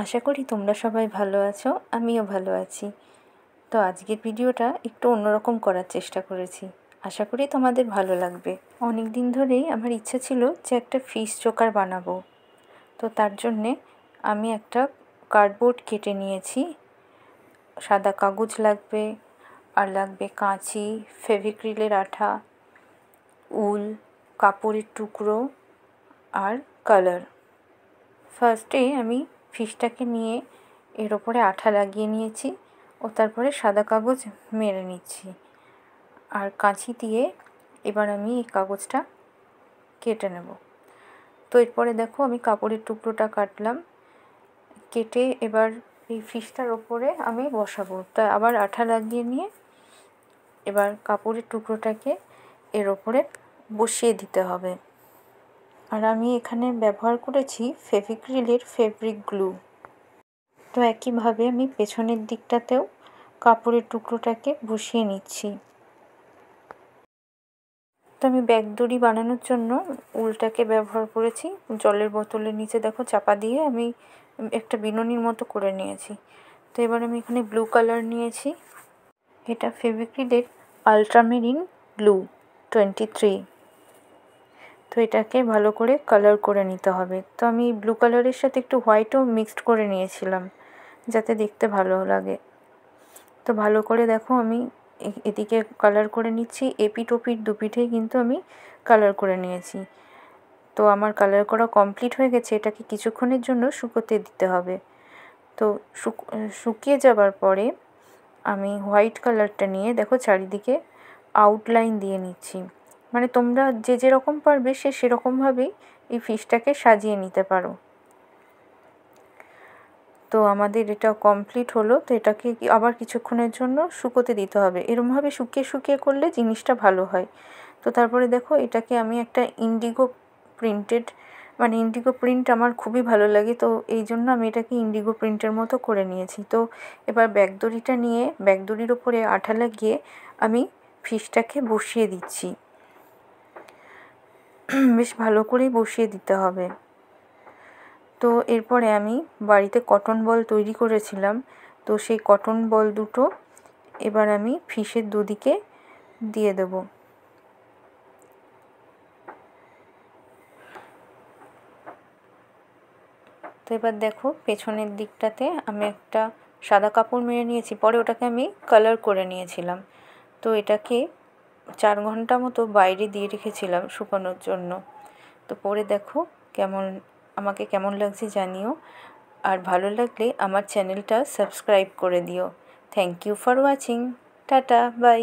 আশা করি তোমরা সবাই ভালো আছো, আমিও ভালো আছি। তো আজকের ভিডিওটা একটু অন্যরকম করার চেষ্টা করেছি, আশা করি তোমাদের ভালো লাগবে। অনেক দিন ধরেই আমার ইচ্ছা ছিল যে একটা ফিশ চোকার বানাবো। তো তার জন্যে আমি একটা কার্ডবোর্ড কেটে নিয়েছি, সাদা কাগজ লাগবে, আর লাগবে কাঁচি, ফেভিক্রিলের আঠা, উল, কাপড়ের টুকরো আর কালার। ফার্স্টে আমি ফিশটাকে নিয়ে এর ওপরে আঠা লাগিয়ে নিয়েছি ও তারপরে সাদা কাগজ মেরে নিচ্ছি, আর কাঁচি দিয়ে এবার আমি এই কাগজটা কেটে নেব। তো এরপরে দেখো আমি কাপড়ের টুকরোটা কাটলাম, কেটে এবার এই ফিশটার ওপরে আমি বসাবো। তা আবার আঠা লাগিয়ে নিয়ে এবার কাপড়ের টুকরোটাকে এর ওপরে বসিয়ে দিতে হবে। আর আমি এখানে ব্যবহার করেছি ফেভিক্রিলের ফেব্রিক গ্লু। তো একইভাবে আমি পেছনের দিকটাতেও কাপড়ের টুকরোটাকে বসিয়ে নিচ্ছি। তো আমি ব্যাগ দড়ি বানানোর জন্য উলটাকে ব্যবহার করেছি। জলের বোতলের নিচে দেখো চাপা দিয়ে আমি একটা বিনুনির মতো করে নিয়েছি। তো এবার আমি এখানে ব্লু কালার নিয়েছি, এটা ফেভিক্রিলের আল্ট্রামেরিন ব্লু 23। তো এটাকে ভালো করে কালার করে নিতে হবে। তো আমি ব্লু কালারের সাথে একটু হোয়াইটও মিক্সড করে নিয়েছিলাম যাতে দেখতে ভালো লাগে। তো ভালো করে দেখো আমি এদিকে কালার করে নিচ্ছি, এপিঠ ওপিঠ দুপিঠেই কিন্তু আমি কালার করে নিয়েছি। তো আমার কালার করা কমপ্লিট হয়ে গেছে, এটাকে কিছুক্ষণের জন্য শুকোতে দিতে হবে। তো শুকিয়ে যাবার পরে আমি হোয়াইট কালারটা নিয়ে দেখো চারিদিকে আউটলাইন দিয়ে নিচ্ছি। মানে তোমরা যে যেরকম পারবে সেরকমভাবেই এই ফিশটাকে সাজিয়ে নিতে পারো। তো আমাদের এটা কমপ্লিট হলো। তো এটাকে আবার কিছুক্ষণের জন্য শুকোতে দিতে হবে, এরমভাবে শুকিয়ে শুকিয়ে করলে জিনিসটা ভালো হয়। তো তারপরে দেখো এটাকে আমি একটা ইন্ডিগো প্রিন্ট আমার খুবই ভালো লাগে, তো এই জন্য আমি এটাকে ইন্ডিগো প্রিন্টের মতো করে নিয়েছি। তো এবার ব্যাগ দড়িটা নিয়ে ব্যাগ দড়ির ওপরে আঠা লাগিয়ে আমি ফিশটাকে বসিয়ে দিচ্ছি। বেশ ভালো করেই বসিয়ে দিতে হবে। তো এরপরে আমি বাড়িতে কটন বল তৈরি করেছিলাম, তো সেই কটন বল দুটো এবার আমি ফিশের দুদিকে দিয়ে দেব। তো এবার দেখো পেছনের দিকটাতে আমি একটা সাদা কাপড় মেরে নিয়েছি, পরে ওটাকে আমি কালার করে নিয়েছিলাম। তো এটাকে 4 ঘন্টা মতো বাইরে দিয়ে রেখেছিলাম শুকানোর জন্য। তো পরে দেখো আমাকে কেমন লাগছে জানিও, আর ভালো লাগলে আমার চ্যানেলটা সাবস্ক্রাইব করে দিও। Thank you for watching. Tata, by.